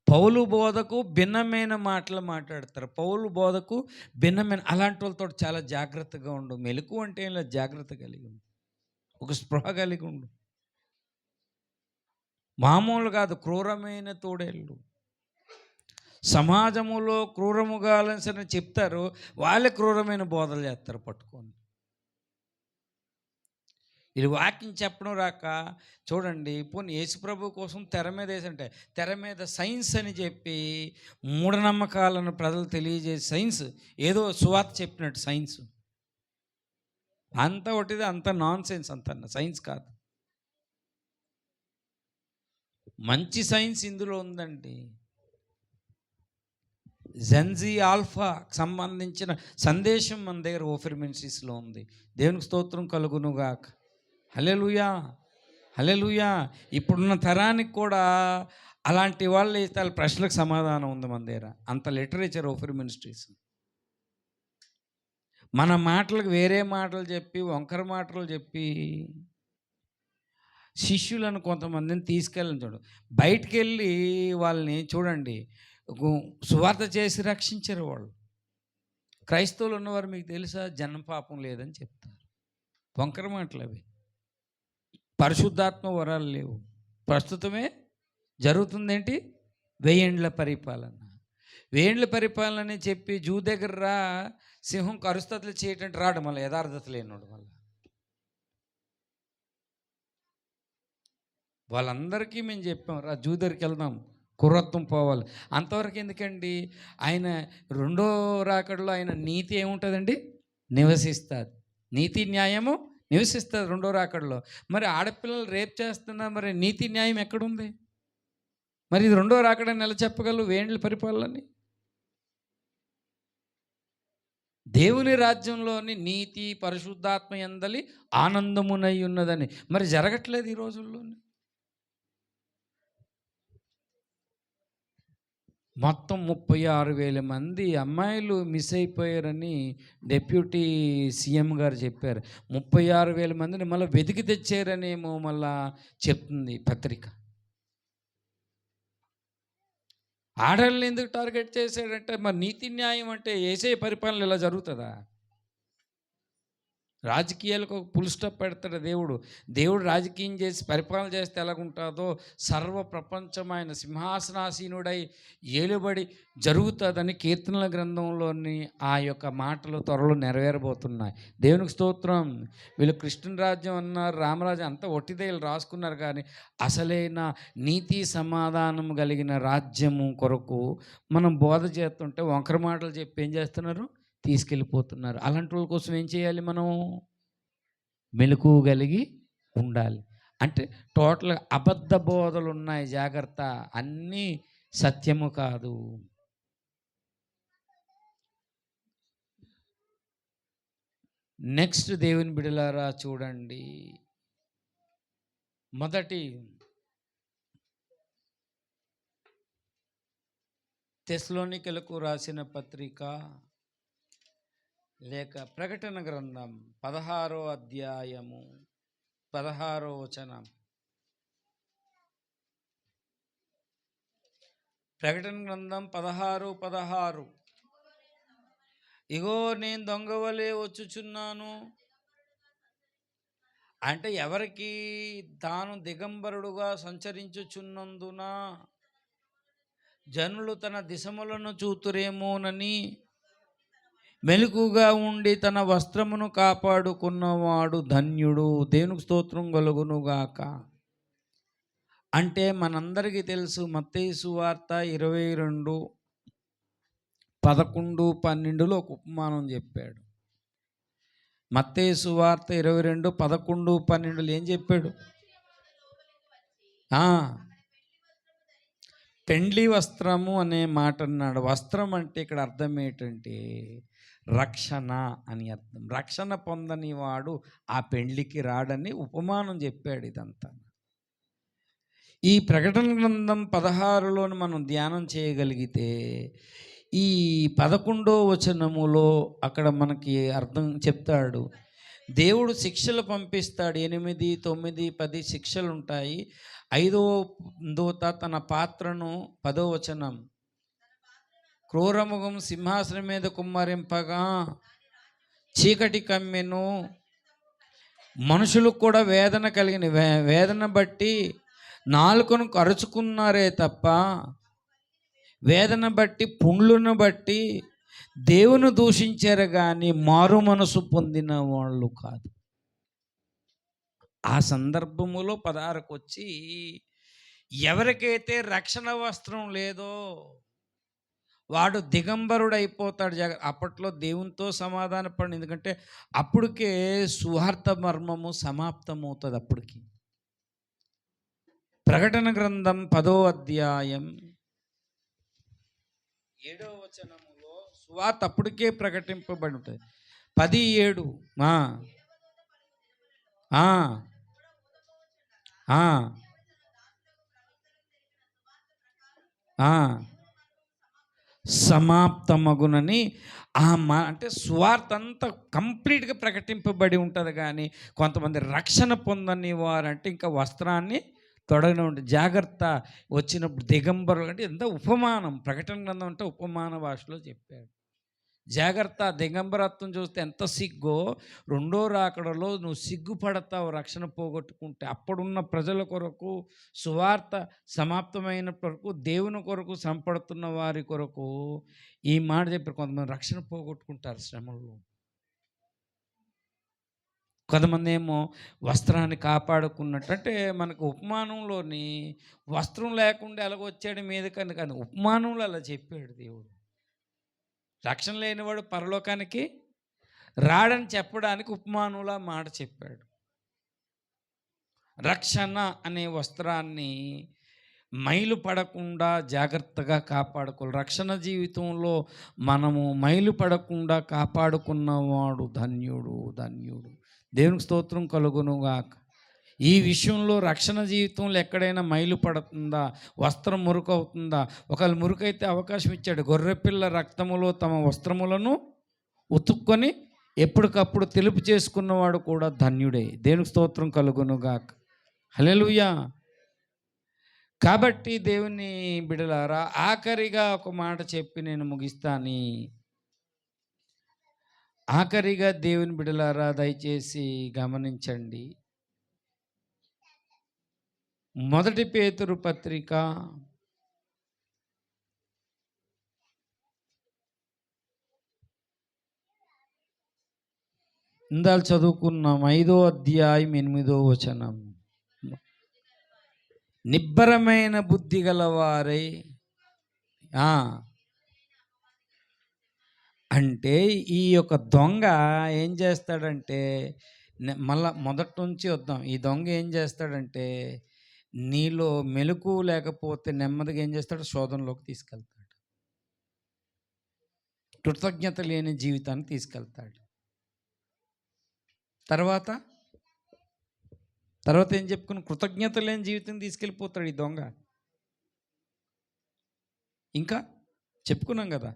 పౌలు బోధకు భిన్నమైన మాటలు మాట్లాడతారు. పౌలు బోధకు భిన్నమైన, అలాంటి వాళ్ళతో చాలా జాగ్రత్తగా ఉండు. మెలకువ అంటే ఇలా జాగ్రత్త కలిగి ఉండు, ఒక స్పృహ కలిగి ఉండు. మామూలు కాదు, క్రూరమైన తోడేళ్ళు. సమాజములో క్రూరముగా చెప్తారు, వాళ్ళే క్రూరమైన బోధలు చేస్తారు పట్టుకొని. ఇది వాక్యం చెప్పడం రాక చూడండి, పోనీ యేసుప్రభు కోసం తెర మీద వేసంటే తెర మీద సైన్స్ అని చెప్పి మూఢనమ్మకాలను ప్రజలు తెలియజేసి, సైన్స్ ఏదో సువార్త చెప్పినట్టు సైన్స్ అంతా ఒకటిది, అంత నాన్ సెన్స్, అంత సైన్స్ కాదు. మంచి సైన్స్ ఇందులో ఉందండి. జెన్జీ ఆల్ఫా సంబంధించిన సందేశం మన దగ్గర ఓఫర్ మినిస్ట్రీస్లో ఉంది. దేవునికి స్తోత్రం కలుగునుగాక. హల్లెలూయా, హల్లెలూయా. ఇప్పుడున్న తరానికి కూడా అలాంటి వాళ్ళు ఇస్తే ప్రశ్నలకు సమాధానం ఉంది మన దగ్గర. అంత లిటరేచర్ ఓఫర్ మినిస్ట్రీస్. మన మాటలకు వేరే మాటలు చెప్పి, వంకర మాటలు చెప్పి శిష్యులను కొంతమందిని తీసుకెళ్ళని చూడు, బయటికి వెళ్ళి వాళ్ళని చూడండి, సువార్త చేసి రక్షించారు వాళ్ళు. క్రైస్తవులు ఉన్నవారు మీకు తెలుసా, జన్మ పాపం లేదని చెప్తారు. వంకర మాటలు అవి. పరిశుద్ధాత్మ వరాలు లేవు. ప్రస్తుతమే జరుగుతుందేంటి? 1000 ఏండ్ల పరిపాలన. 1000 ఏండ్ల పరిపాలన అని చెప్పి జూ దగ్గర రా, సింహం కరుస్తతలు చేయటంటే రాడు, మళ్ళీ యథార్థత లేనివాడు. మళ్ళీ వాళ్ళందరికీ మేము చెప్పాం, రా జూ దగ్గరికి వెళ్దాం, కుర్రత్వం పోవాలి. అంతవరకు ఎందుకండి? ఆయన రెండో రాకడలో ఆయన నీతి ఏముంటుందండి? నివసిస్తుంది. నీతి న్యాయము నివసిస్తుంది రెండో రాకడలో. మరి ఆడపిల్లలు రేప్ చేస్తున్నా, మరి నీతి న్యాయం ఎక్కడుంది? మరి ఇది రెండో రాకడని ఎలా చెప్పగలరు? 1000 ఏండ్ల పరిపాలనని. దేవుని రాజ్యంలోని నీతి పరిశుద్ధాత్మ యందలి ఆనందమునై ఉన్నదని మరి జరగట్లేదు ఈ రోజుల్లోని. మొత్తం 36,000 మంది అమ్మాయిలు మిస్ అయిపోయారని డిప్యూటీ సీఎం గారు చెప్పారు. 36,000 మందిని మళ్ళీ వెతికి తెచ్చారనేమో మళ్ళా చెప్తుంది పత్రిక. ఆడవాళ్ళని ఎందుకు టార్గెట్ చేశాడంటే, మరి నీతి న్యాయం అంటే యేసయ్య పరిపాలన ఇలా జరుగుతుందా? రాజకీయాలకు ఒక ఫుల్ స్టాప్ పెడతాడు దేవుడు. దేవుడు రాజకీయం చేసి పరిపాలన చేస్తే ఎలాగుంటుందో సర్వ ప్రపంచమైన సింహాసనాసీనుడై ఏలుబడి జరుగుతుందని కీర్తనల గ్రంథంలోని ఆ యొక్క మాటలు త్వరలో నెరవేరబోతున్నాయి. దేవునికి స్తోత్రం. వీళ్ళు కృష్ణ రాజ్యం అన్నారు, రామరాజ్యం అంతా ఒట్టిదే రాసుకున్నారు. కానీ అసలైన నీతి సమాధానం కలిగిన రాజ్యము కొరకు మనం బోధ చేస్తుంటే వంకర మాటలు చెప్పి ఏం చేస్తున్నారు, తీసుకెళ్ళిపోతున్నారు. అలాంటి వాళ్ళ కోసం ఏం చేయాలి, మనం మెలకువ కలిగి ఉండాలి. అంటే టోటల్గా అబద్ధ బోధలు ఉన్నాయి, జాగ్రత్త, అన్నీ సత్యము కాదు. నెక్స్ట్ దేవుని బిడలారా చూడండి, మొదటి తెస్సలోనికలకు రాసిన పత్రిక లేక ప్రకటన గ్రంథం 16వ అధ్యాయము 16వ వచనం. ప్రకటన గ్రంథం 16:16. ఇగో నేను దొంగవలే వచ్చుచున్నాను. అంటే ఎవరికి, తాను దిగంబరుడుగా సంచరించుచున్నందున జనులు తన దిశములను చూతురేమోనని మెలకుగా ఉండి తన వస్త్రమును కాపాడుకున్నవాడు ధన్యుడు. దేవునికి స్తోత్రం కలుగునుగాక. అంటే మనందరికీ తెలుసు, మత్తయి సువార్త 22:11-12 ఒక ఉపమానం చెప్పాడు. మత్తయి సువార్త 22:11-12 ఏం చెప్పాడు? పెండ్లి వస్త్రము అనే మాట అన్నాడు. వస్త్రం అంటే ఇక్కడ అర్థం ఏంటంటే రక్షణ అని అర్థం. రక్షణ పొందని వాడు ఆ పెండ్లికి రాడని ఉపమానం చెప్పాడు. ఇదంతా ఈ ప్రకటన గ్రంథం 16లోని మనం ధ్యానం చేయగలిగితే ఈ 11వ వచనములో అక్కడ మనకి అర్థం చెప్తాడు. దేవుడు శిక్షలు పంపిస్తాడు. 8, 9, 10 శిక్షలు ఉంటాయి. 5వ దూత తన పాత్రను 10వ వచనం, క్రూరముఖం సింహాసనం మీద కుమ్మరింపగా చీకటి కమ్మెను. మనుషులకు కూడా వేదన కలిగిన వేదన బట్టి నాలుకను కరుచుకున్నారే తప్ప వేదన బట్టి పుండ్లను బట్టి దేవుని దూషించారు కానీ మారు మనసు పొందిన వాళ్ళు కాదు. ఆ సందర్భములో 16కు వచ్చి ఎవరికైతే రక్షణ వస్త్రం లేదో వాడు దిగంబరుడు అయిపోతాడు. అప్పట్లో దేవునితో సమాధాన పడి, ఎందుకంటే అప్పటికే సువార్త మర్మము సమాప్తమవుతుంది. అప్పటికి ప్రకటన గ్రంథం 10వ అధ్యాయం 7వ వచనములో సువార్త అప్పటికే ప్రకటింపబడి ఉంటుంది. 17 సమాప్తమగునని అంటే సువార్త అంతా కంప్లీట్గా ప్రకటింపబడి ఉంటుంది. కానీ కొంతమంది రక్షణ పొందని వారంటే ఇంకా వస్త్రాన్ని తొడగనే ఉంటుంది. జాగ్రత్త, వచ్చినప్పుడు దిగంబరులు అంటే ఎంత ఉపమానం. ప్రకటన గ్రంథం అంటే ఉపమాన భాషలో చెప్పాడు. జాగ్రత్త, దిగంబరత్వం చూస్తే ఎంత సిగ్గో, రెండో రాకడలో నువ్వు సిగ్గుపడతావు రక్షణ పోగొట్టుకుంటే. అప్పుడున్న ప్రజల కొరకు, సువార్త సమాప్తమైన కొరకు, దేవుని కొరకు శ్రమపడుతున్న వారి కొరకు ఈ మాట చెప్పారు. కొంతమంది రక్షణ పోగొట్టుకుంటారు శ్రమల్లో. కొంతమంది ఏమో వస్త్రాన్ని కాపాడుకున్నట్టు. అంటే మనకు ఉపమానంలోని వస్త్రం లేకుండా ఎలాగొచ్చాడు మీద, కానీ ఉపమానంలో అలా చెప్పాడు దేవుడు. రక్షణ లేనివాడు పరలోకానికి రాడని చెప్పడానికి ఉపమానంలో మాట చెప్పాడు. రక్షణ అనే వస్త్రాన్ని మైలు పడకుండా జాగ్రత్తగా కాపాడుకోవాలి. రక్షణ జీవితంలో మనము మైలు పడకుండా కాపాడుకున్నవాడు ధన్యుడు, ధన్యుడు. దేవునికి స్తోత్రం కలుగునుగాక. ఈ విషయంలో రక్షణ జీవితంలో ఎక్కడైనా మైలు పడుతుందా, వస్త్రం మురుకవుతుందా? ఒకవేళ మురుకైతే అవకాశం ఇచ్చాడు. గొర్రెపిల్ల రక్తములో తమ వస్త్రములను ఉతుక్కొని ఎప్పటికప్పుడు తెలుపు చేసుకున్నవాడు కూడా ధన్యుడే. దేవునికి స్తోత్రం కలుగునుగాక. హల్లెలూయా. కాబట్టి దేవుని బిడలారా, ఆఖరిగా ఒక మాట చెప్పి నేను ముగిస్తాను. ఆఖరిగా దేవుని బిడ్డలారా దయచేసి గమనించండి. మొదటి పేతురు పత్రిక ఇందాక చదువుకున్నాం 5వ అధ్యాయం 8వ వచనం. నిబ్బరమైన బుద్ధి గలవారై అంటే ఈ యొక్క దొంగ ఏం చేస్తాడంటే, మళ్ళా మొదటి నుంచి వద్దాం. ఈ దొంగ ఏం చేస్తాడంటే, నీలో మెలకువ లేకపోతే నెమ్మదిగా ఏం చేస్తాడు, శోధనలోకి తీసుకెళ్తాడు. కృతజ్ఞత లేని జీవితాన్ని తీసుకెళ్తాడు. తర్వాత ఏం చెప్పుకుని, కృతజ్ఞత లేని జీవితం తీసుకెళ్ళిపోతాడు ఈ దొంగ. ఇంకా చెప్పుకున్నాం కదా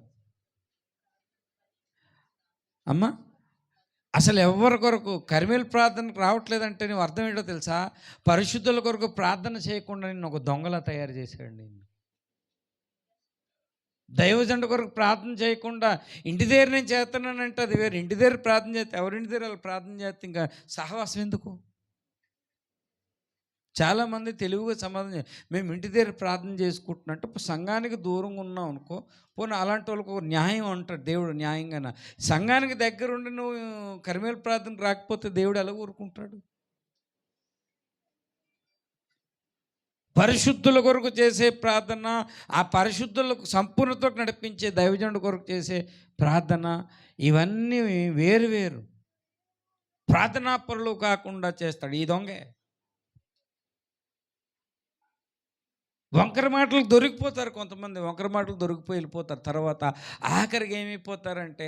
అమ్మా, అసలు ఎవరి కొరకు కర్మేలు ప్రార్థనకు రావట్లేదంటే నువ్వు అర్థం ఏంటో తెలుసా? పరిశుద్ధుల కొరకు ప్రార్థన చేయకుండా నేను ఒక దొంగలా తయారు చేశాడు. నేను దైవజండ కొరకు ప్రార్థన చేయకుండా ఇంటి దగ్గర నేను చేస్తున్నానంటే అది వేరు. ఇంటి దగ్గర ప్రార్థన చేస్తే ఎవరింటి దగ్గర వాళ్ళు ప్రార్థన చేస్తే ఇంకా సహవాసం ఎందుకు? చాలామంది తెలివిగా సమాధానం, మేము ఇంటి దగ్గర ప్రార్థన చేసుకుంటున్నట్టు సంఘానికి దూరంగా ఉన్నాం అనుకో, పోనీ అలాంటి వాళ్ళకు ఒక న్యాయం అంటాడు దేవుడు. న్యాయంగా సంఘానికి దగ్గరుండి నువ్వు కర్మేలు ప్రార్థనకు రాకపోతే దేవుడు ఎలా ఊరుకుంటాడు? పరిశుద్ధుల కొరకు చేసే ప్రార్థన, ఆ పరిశుద్ధులకు సంపూర్ణతో నడిపించే దైవజనుడి కొరకు చేసే ప్రార్థన, ఇవన్నీ వేరు వేరు. ప్రార్థనా పరులు కాకుండా చేస్తాడు ఈ దొంగే. వంకర మాటలు దొరికిపోతారు కొంతమంది. వంకర మాటలు దొరికిపోయి వెళ్ళిపోతారు. తర్వాత ఆఖరికి ఏమైపోతారంటే,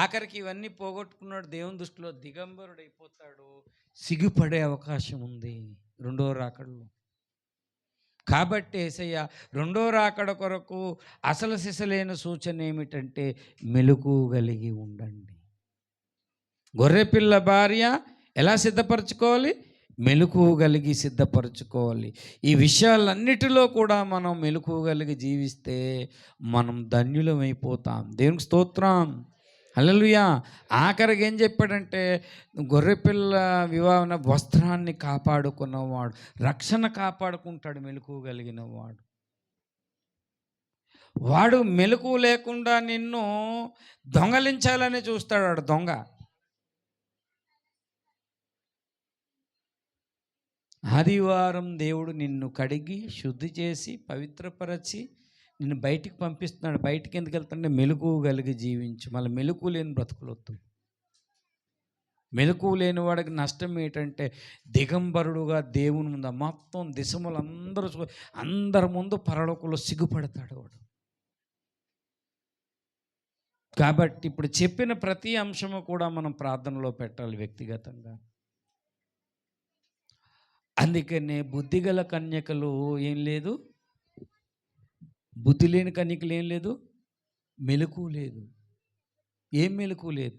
ఆఖరికి ఇవన్నీ పోగొట్టుకున్నాడు దేవుని దృష్టిలో దిగంబరుడైపోతాడు. సిగ్గుపడే అవకాశం ఉంది రెండో రాకడలో. కాబట్టి యేసయ్య రెండో రాకడ కొరకు అసలు సిసలైన సూచన ఏమిటంటే, మెలకువ కలిగి ఉండండి. గొర్రెపిల్ల భార్య ఎలా సిద్ధపరచుకోవాలి? మెలకువ కలిగి సిద్ధపరచుకోవాలి. ఈ విషయాలన్నిటిలో కూడా మనం మెలకువ కలిగి జీవిస్తే మనం ధన్యులమైపోతాం. దేవునికి స్తోత్రం, హల్లెలూయా. ఆఖరికి ఏం చెప్పాడంటే, గొర్రెపిల్ల వివాహన వస్త్రాన్ని కాపాడుకున్నవాడు రక్షణ కాపాడుకుంటాడు. మెలకువ కలిగిన వాడు మెలకువ లేకుండా నిన్ను దొంగలించాలని చూస్తాడు. వాడు దొంగ. ఆదివారం దేవుడు నిన్ను కడిగి శుద్ధి చేసి పవిత్రపరచి నిన్ను బయటికి పంపిస్తున్నాడు. బయటికి ఎందుకు వెళ్తుంటే మెలకువ కలిగి జీవించు. మళ్ళీ మెలకువ లేని బ్రతుకులొద్దు. మెలకువ లేని వాడికి నష్టం ఏంటంటే, దిగంబరుడుగా దేవుని ముందు మొత్తం దిశములు అందరి ముందు పరలోకంలో సిగ్గుపడతాడు వాడు. కాబట్టి ఇప్పుడు చెప్పిన ప్రతి అంశము కూడా మనం ప్రార్థనలో పెట్టాలి వ్యక్తిగతంగా. అందుకనే బుద్ధిగల కన్యకలు ఏం లేదు, బుద్ధి లేని కన్యకలు ఏం లేదు, మెలకువ లేదు. ఏం మెలకువ లేదు?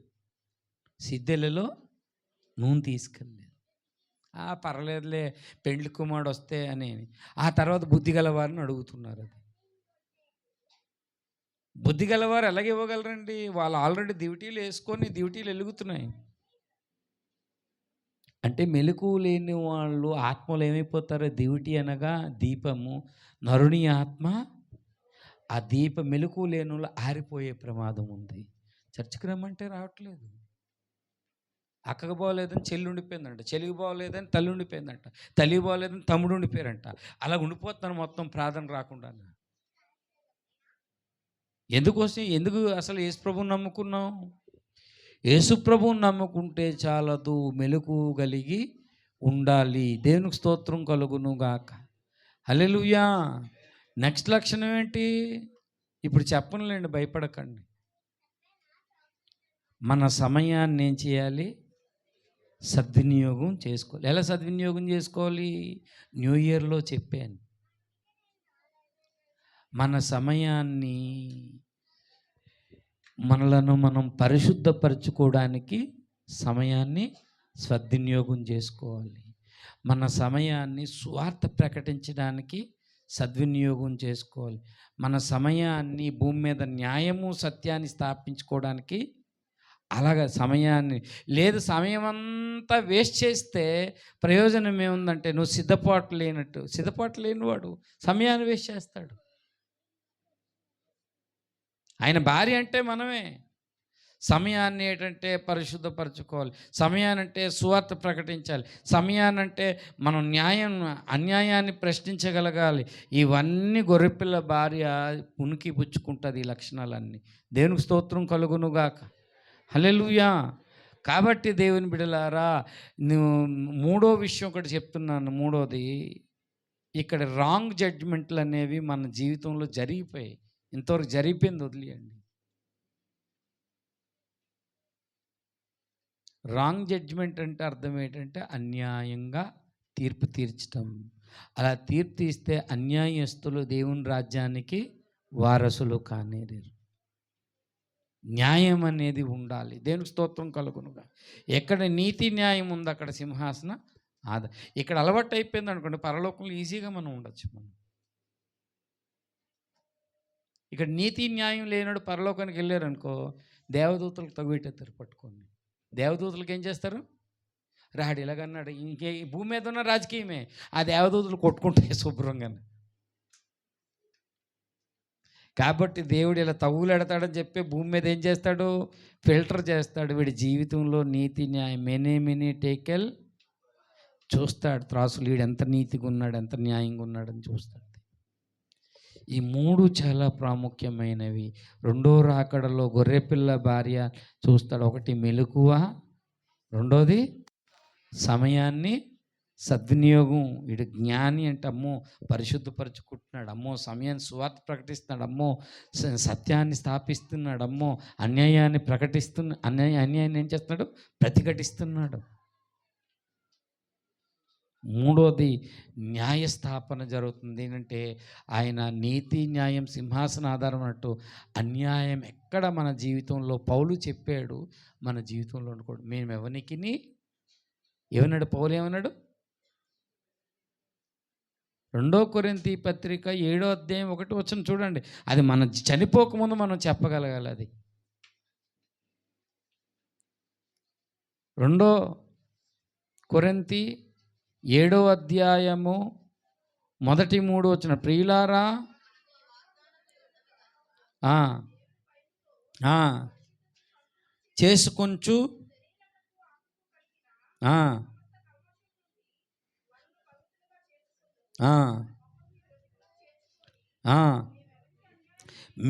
సిద్ధెలలో నూనె తీసుకెళ్ళలేదు. పర్లేదులే పెండ్లి కుమారుడు వస్తే అని. ఆ తర్వాత బుద్ధి గలవారిని అడుగుతున్నారు. అది బుద్ధి గలవారు ఎలాగ ఇవ్వగలరండి? వాళ్ళు ఆల్రెడీ డ్యూటీలు వేసుకొని డ్యూటీలు వెలుగుతున్నాయి. అంటే మెలకువ లేని వాళ్ళు ఆత్మలు ఏమైపోతారో, డ్యూటీ అనగా దీపము, నరుని ఆత్మ ఆ మెలకువ లేని వాళ్ళు ఆరిపోయే ప్రమాదం ఉంది. చర్చికి రమ్మంటే రావట్లేదు. అక్కకు బాగోలేదని చెల్లి ఉండిపోయిందంట, చెల్లికి బాగోలేదని తల్లి ఉండిపోయిందంట, తల్లి బాగోలేదని తమ్ముడు ఉండిపోయారంట. అలా ఉండిపోతున్నాను మొత్తం ప్రార్థన రాకుండా. ఎందుకు అసలు యేసు ప్రభువుని నమ్ముకున్నాం? యేసు ప్రభువుని నమ్ముకుంటే చాలదు, మెలకువ కలిగి ఉండాలి. దేవునికి స్తోత్రం కలుగును గాక, హల్లెలూయా. నెక్స్ట్ లక్షణం ఏంటి? ఇప్పుడు చెప్పనులేండి, భయపడకండి. మన సమయాన్ని ఏం చేయాలి? సద్వినియోగం చేసుకోవాలి. ఎలా సద్వినియోగం చేసుకోవాలి? న్యూ ఇయర్లో చెప్పాను. మన సమయాన్ని మనలను మనం పరిశుద్ధపరచుకోవడానికి సమయాన్ని సద్వినియోగం చేసుకోవాలి. మన సమయాన్ని సువార్త ప్రకటించడానికి సద్వినియోగం చేసుకోవాలి. మన సమయాన్ని భూమి మీద న్యాయము సత్యాన్ని స్థాపించుకోవడానికి అలాగా సమయాన్ని లేదు, సమయం అంతా వేస్ట్ చేస్తే ప్రయోజనం ఏముందంటే నువ్వు సిద్ధపాటు లేనట్టు. సిద్ధపాటు లేనివాడు సమయాన్ని వేస్ట్ చేస్తాడు. ఆయన భార్య అంటే మనమే. సమయాన్ని ఏంటంటే పరిశుద్ధపరచుకోవాలి. సమయానంటే సువార్త ప్రకటించాలి. సమయానంటే మనం అన్యాయాన్ని ప్రశ్నించగలగాలి. ఇవన్నీ గొర్రెపిల్ల భార్య పుణికి పుచ్చుకుంటుంది ఈ లక్షణాలన్నీ. దేవునికి స్తోత్రం కలుగునుగాక. హల్లెలూయా. కాబట్టి దేవుని బిడ్డలారా, నువ్వు మూడో విషయం ఒకటి చెప్తున్నాను. మూడోది, ఇక్కడ రాంగ్ జడ్జ్మెంట్లు అనేవి మన జీవితంలో జరిగిపోయాయి. ఇంతవరకు జరిగిపోయింది వదిలేయండి. రాంగ్ జడ్జ్మెంట్ అంటే అర్థం ఏంటంటే అన్యాయంగా తీర్పు తీర్చటం. అలా తీర్పు తీస్తే అన్యాయస్తులు దేవుని రాజ్యానికి వారసులు కానేరు. న్యాయం అనేది ఉండాలి. దేవునికి స్తోత్రం కలుగునుగా. ఎక్కడ నీతి న్యాయం ఉంది అక్కడ సింహాసన ఇక్కడ అలవాటు అయిపోయింది అనుకోండి, పరలోకంలో ఈజీగా మనం ఉండొచ్చు. మనం ఇక్కడ నీతి న్యాయం లేనాడు పరలోకానికి వెళ్ళారనుకో, దేవదూతలకు తగుపెట్టేస్తారు పట్టుకోండి. దేవదూతలకు ఏం చేస్తారు? రాడు ఇలాగన్నాడు, ఇంకే భూమి మీద ఉన్న రాజకీయమే, ఆ దేవదూతలు కొట్టుకుంటాయి శుభ్రంగా. కాబట్టి దేవుడు ఇలా తగులెడతాడని చెప్పి భూమి మీద ఏం చేస్తాడు? ఫిల్టర్ చేస్తాడు. వీడి జీవితంలో నీతి న్యాయం మెనీ టేకెల్ చూస్తాడు. త్రాసులు వీడు ఎంత నీతిగా ఉన్నాడు, ఎంత న్యాయంగా ఉన్నాడని చూస్తాడు. ఈ మూడు చాలా ప్రాముఖ్యమైనవి. రెండో రాకడలో గొర్రెపిల్ల భార్య చూస్తాడు. ఒకటి మెలకువ, రెండోది సమయాన్ని సద్వినియోగం. వీడు జ్ఞాని అంటే అమ్మో పరిశుద్ధపరచుకుంటున్నాడు, అమ్మో సమయాన్ని సువార్త ప్రకటిస్తున్నాడు, అమ్మో సత్యాన్ని స్థాపిస్తున్నాడు, అమ్మో అన్యాయాన్ని అన్యాయాన్ని ఏం చేస్తున్నాడు? ప్రతిఘటిస్తున్నాడు. మూడోది న్యాయస్థాపన జరుగుతుంది. ఏంటంటే ఆయన నీతి న్యాయం సింహాసన ఆధారం అన్నట్టు అన్యాయం ఎక్కడ మన జీవితంలో పౌలు చెప్పాడు, మన జీవితంలో ఉండకూడదు. మేము ఎవరికి ఏమన్నాడు పౌలు? ఏమన్నాడు? 2 కొరింథీ పత్రిక 7వ అధ్యాయం 1వ వచనం చూడండి. అది మన చనిపోకముందు మనం చెప్పగలగాలి. అది 2 కొరింథీ 7వ అధ్యాయము మొదటి 3 వచనం. ప్రియులారా, చేసుకొంచు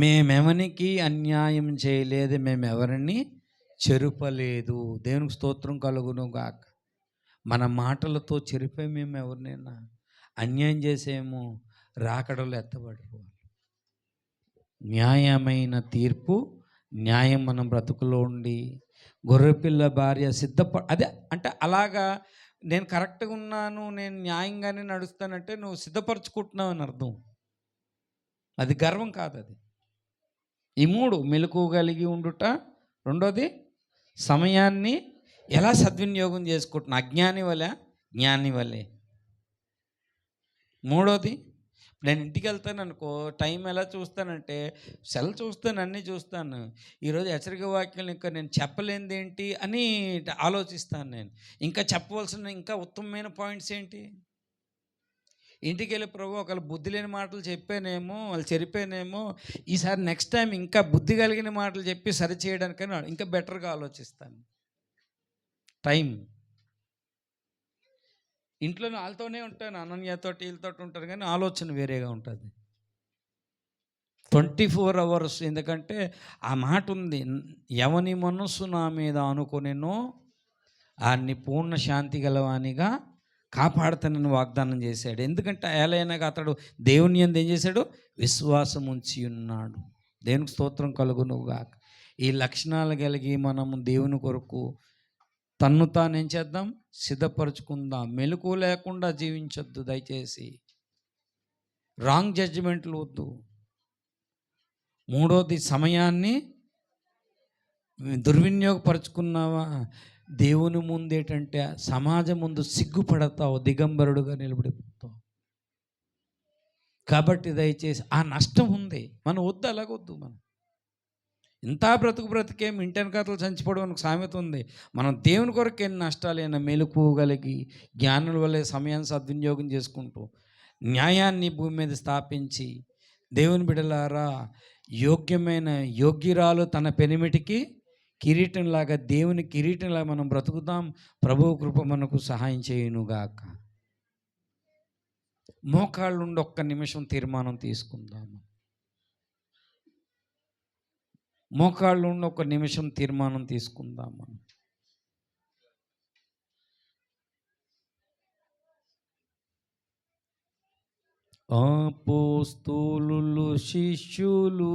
మేమెవనికి అన్యాయం చేయలేదు, మేమెవరిని చెరుపలేదు. దేవునికి స్తోత్రం కలుగును గాక. మన మాటలతో చెరిపే మేము ఎవరినైనా అన్యాయం చేసేమో రాకడలో ఎత్తబడరు. న్యాయమైన తీర్పు, న్యాయం మనం బ్రతుకులో ఉండి గొర్రెపిల్ల భార్య అదే అంటే అలాగా నేను కరెక్ట్గా ఉన్నాను, నేను న్యాయంగానే నడుస్తానంటే నువ్వు సిద్ధపరచుకుంటున్నావు అని అర్థం. అది గర్వం కాదు. అది ఈ మూడు మెలకువగలిగి ఉండుట, రెండోది సమయాన్ని ఎలా సద్వినియోగం చేసుకుంటున్నా అజ్ఞాని వలె జ్ఞాని వలె, మూడోది నేను ఇంటికి వెళ్తాను అనుకో టైం ఎలా చూస్తానంటే సెల్ చూస్తాను, అన్నీ చూస్తాను. ఈరోజు హెచ్చరిక వాక్యాలు ఇంకా నేను చెప్పలేనిది ఏంటి అని ఆలోచిస్తాను. నేను ఇంకా చెప్పవలసిన ఇంకా ఉత్తమమైన పాయింట్స్ ఏంటి? ఇంటికి వెళ్ళి ప్రభు ఒకళ్ళు బుద్ధి లేని మాటలు చెప్పానేమో, వాళ్ళు చెరిపోయానేమో, ఈసారి నెక్స్ట్ టైం ఇంకా బుద్ధి కలిగిన మాటలు చెప్పి సరి చేయడానికైనా ఇంకా బెటర్గా ఆలోచిస్తాను. టైం ఇంట్లో వాళ్ళతోనే ఉంటాను, అనన్యతోటి వీళ్ళతో ఉంటాను, కానీ ఆలోచన వేరేగా ఉంటుంది. 24 hours. ఎందుకంటే ఆ మాట ఉంది, ఎవని మనస్సు నా మీద అనుకునేనో ఆన్ని పూర్ణ శాంతి గలవానిగా కాపాడుతానని వాగ్దానం చేశాడు. ఎందుకంటే ఎలాగైనా అతడు దేవుని యందు ఏం చేశాడు? విశ్వాసం ఉంచి ఉన్నాడు. దేవునికి స్తోత్రం కలుగునుగాక. ఈ లక్షణాలు కలిగి మనము దేవుని కొరకు తన్ను తాను ఏం చేద్దాం? సిద్ధపరచుకుందాం. మెలకు లేకుండా జీవించొద్దు దయచేసి. రాంగ్ జడ్జిమెంట్లు వద్దు. మూడోది సమయాన్ని దుర్వినియోగపరుచుకున్నావా, దేవుని ముందు ఏంటంటే సమాజం ముందు సిగ్గుపడతావు, దిగంబరుడుగా నిలబడిపోతావు. కాబట్టి దయచేసి ఆ నష్టం ఉంది, మనం వద్దు, అలాగొద్దు. మనం ఇంత బ్రతుకు బ్రతికేం ఇంటెనకాతలు చంచిపోవడం అని ఒక సామెత ఉంది. మనం దేవుని కొరకు ఎన్ని నష్టాలైనా మెలకువగలిగి జ్ఞానుల వలె సమయాన్ని సద్వినియోగం చేసుకుంటూ న్యాయాన్ని భూమి మీద స్థాపించి దేవుని బిడ్డలారా యోగ్యమైన యోగ్యురాలు తన పెనిమిటికి కిరీటంలాగా దేవుని కిరీటంలాగా మనం బ్రతుకుతాం. ప్రభువు కృప మనకు సహాయం చేయునుగాక. మోకాళ్ళుండి ఒక్క నిమిషం తీర్మానం తీసుకుందాము. మోకాళ్ళుండి ఒక నిమిషం తీర్మానం తీసుకుందాం మనం. అపోస్తలులు శిష్యులు